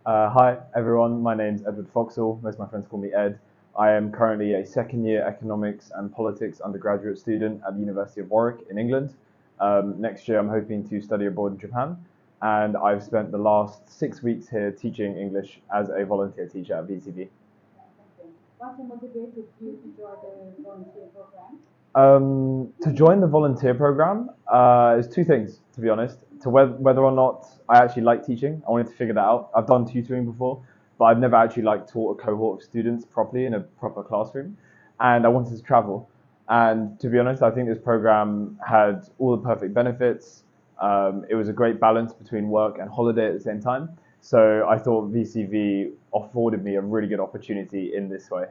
Hi everyone, my name's Edward Foxall. Most of my friends call me Ed. I am currently a second year economics and politics undergraduate student at the University of Warwick in England. Next year I'm hoping to study abroad in Japan, and I've spent the last 6 weeks here teaching English as a volunteer teacher at VCV. What motivated you to join the volunteer program? To join the volunteer program, is two things, to be honest. To whether or not I actually like teaching, I wanted to figure that out. I've done tutoring before, but I've never actually taught a cohort of students properly in a proper classroom, and I wanted to travel. And to be honest, I think this program had all the perfect benefits. It was a great balance between work and holiday at the same time. So I thought VCV afforded me a really good opportunity in this way.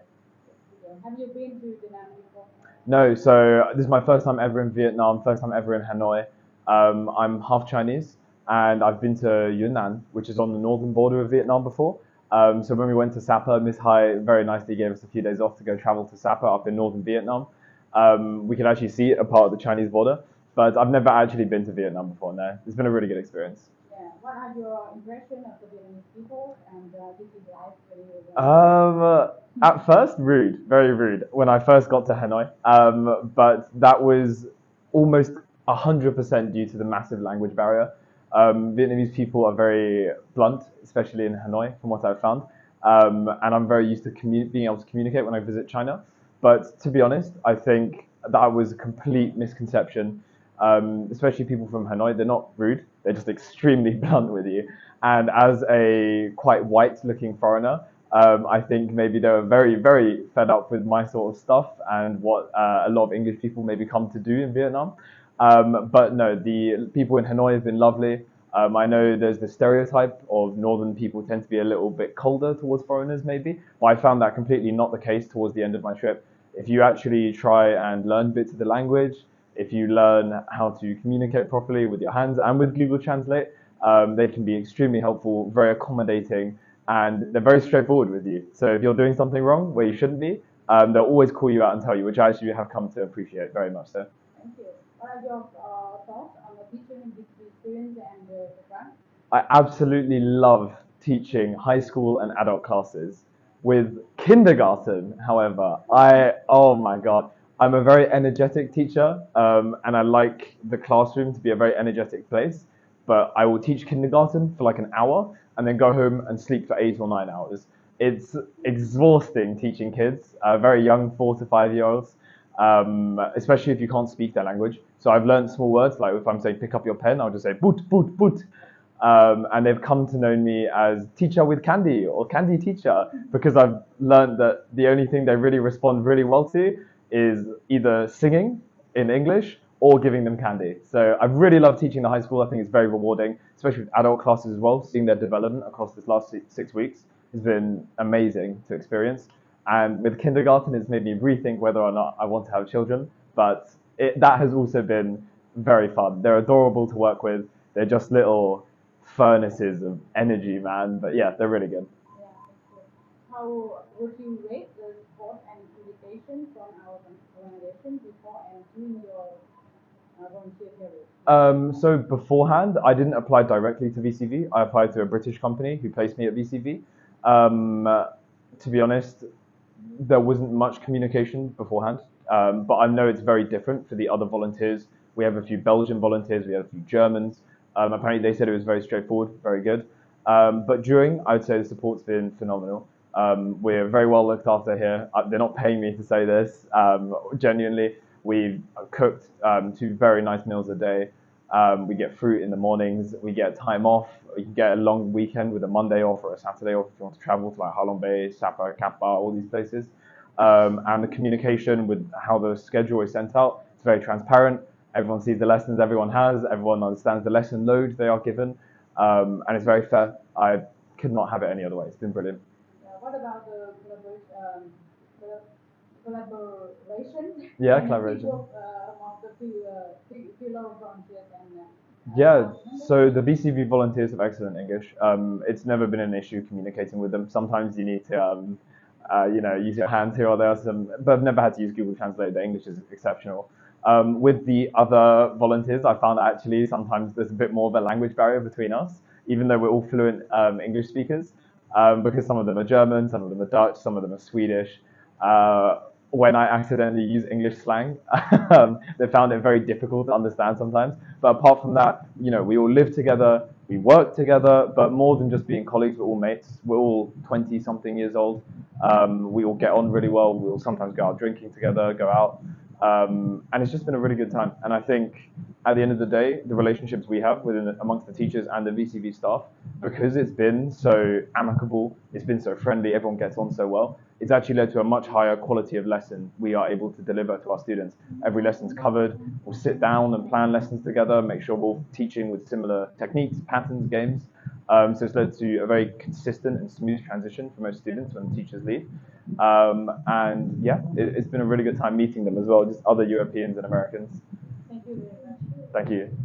Have you been to Vietnam before? No, so this is my first time ever in Vietnam, first time ever in Hanoi. I'm half Chinese, and I've been to Yunnan, which is on the northern border of Vietnam before. So when we went to Sapa, Miss Hai very nicely gave us a few days off to go travel to Sapa up in northern Vietnam. We could actually see a part of the Chinese border, but I've never actually been to Vietnam before. No, it's been a really good experience. Yeah. What are your impression of the Vietnamese people and this is life when you were At first, rude, very rude when I first got to Hanoi. But that was almost 100% due to the massive language barrier. Vietnamese people are very blunt, especially in Hanoi, from what I've found. And I'm very used to being able to communicate when I visit China. But to be honest, I think that was a complete misconception. Especially people from Hanoi, they're not rude; they're just extremely blunt with you. And as a quite white-looking foreigner, I think maybe they were very, very fed up with my sort of stuff and what a lot of English people maybe come to do in Vietnam. But no, the people in Hanoi have been lovely. I know there's the stereotype of northern people tend to be a little bit colder towards foreigners, maybe, but I found that completely not the case towards the end of my trip. If you actually try and learn bits of the language, if you learn how to communicate properly with your hands and with Google Translate, they can be extremely helpful, very accommodating, and they're very straightforward with you. So if you're doing something wrong where you shouldn't be, they'll always call you out and tell you, which I actually have come to appreciate very much so. Thank you. What are your thoughts on the teaching in this experience and the program? I absolutely love teaching high school and adult classes. With kindergarten, however, oh my God, I'm a very energetic teacher, and I like the classroom to be a very energetic place. But I will teach kindergarten for like an hour and then go home and sleep for 8 or 9 hours. It's exhausting teaching kids, very young 4 to 5 year olds, especially if you can't speak their language. So I've learned small words, like if I'm saying pick up your pen, I'll just say boot, boot, boot. And they've come to know me as teacher with candy or candy teacher because I've learned that the only thing they really respond really well to is either singing in English or giving them candy. So I really love teaching the high school. I think it's very rewarding, especially with adult classes as well. Seeing their development across this last 6 weeks has been amazing to experience. And with kindergarten, it's made me rethink whether or not I want to have children. But that has also been very fun. They're adorable to work with. They're just little furnaces of energy, man. But yeah, they're really good. Yeah, that's good. How would you rate the support and communication from our organization before and during your volunteer period? So beforehand, I didn't apply directly to VCV. I applied to a British company who placed me at VCV. To be honest, there wasn't much communication beforehand, but I know it's very different for the other volunteers. We have a few Belgian volunteers, we have a few Germans. Apparently, they said it was very straightforward, very good. But during, I would say the support's been phenomenal. We're very well looked after here. They're not paying me to say this. Genuinely, we've cooked 2 very nice meals a day. We get fruit in the mornings. We get time off. You can get a long weekend with a Monday off or a Saturday off if you want to travel to like Halong Bay, Sapa, Kappa, all these places. And the communication with how the schedule is sent out, it's very transparent. Everyone sees the lessons everyone has. Everyone understands the lesson load they are given. And it's very fair. I could not have it any other way. It's been brilliant. What about the collaboration Yeah, and the collaboration. teamwork among the fellow volunteers and Yeah, so the VCV volunteers have excellent English. It's never been an issue communicating with them. Sometimes you need to, use your hands here or there. But I've never had to use Google Translate. The English is exceptional. With the other volunteers, I found actually sometimes there's a bit more of a language barrier between us, even though we're all fluent English speakers. because some of them are German, some of them are Dutch, some of them are Swedish. When I accidentally use English slang, they found it very difficult to understand sometimes. But apart from that, we all live together, we work together, but more than just being colleagues, we're all mates. We're all 20-something years old. We all get on really well. We'll sometimes go out drinking together, go out. And it's just been a really good time. And I think at the end of the day, the relationships we have amongst the teachers and the VCV staff, because it's been so amicable, it's been so friendly, everyone gets on so well, it's actually led to a much higher quality of lesson we are able to deliver to our students. Every lesson's covered. We'll sit down and plan lessons together, make sure we're all teaching with similar techniques, patterns, games. So it's led to a very consistent and smooth transition for most students when the teachers leave. And yeah, it's been a really good time meeting them as well, just other Europeans and Americans. Thank you very much. Thank you.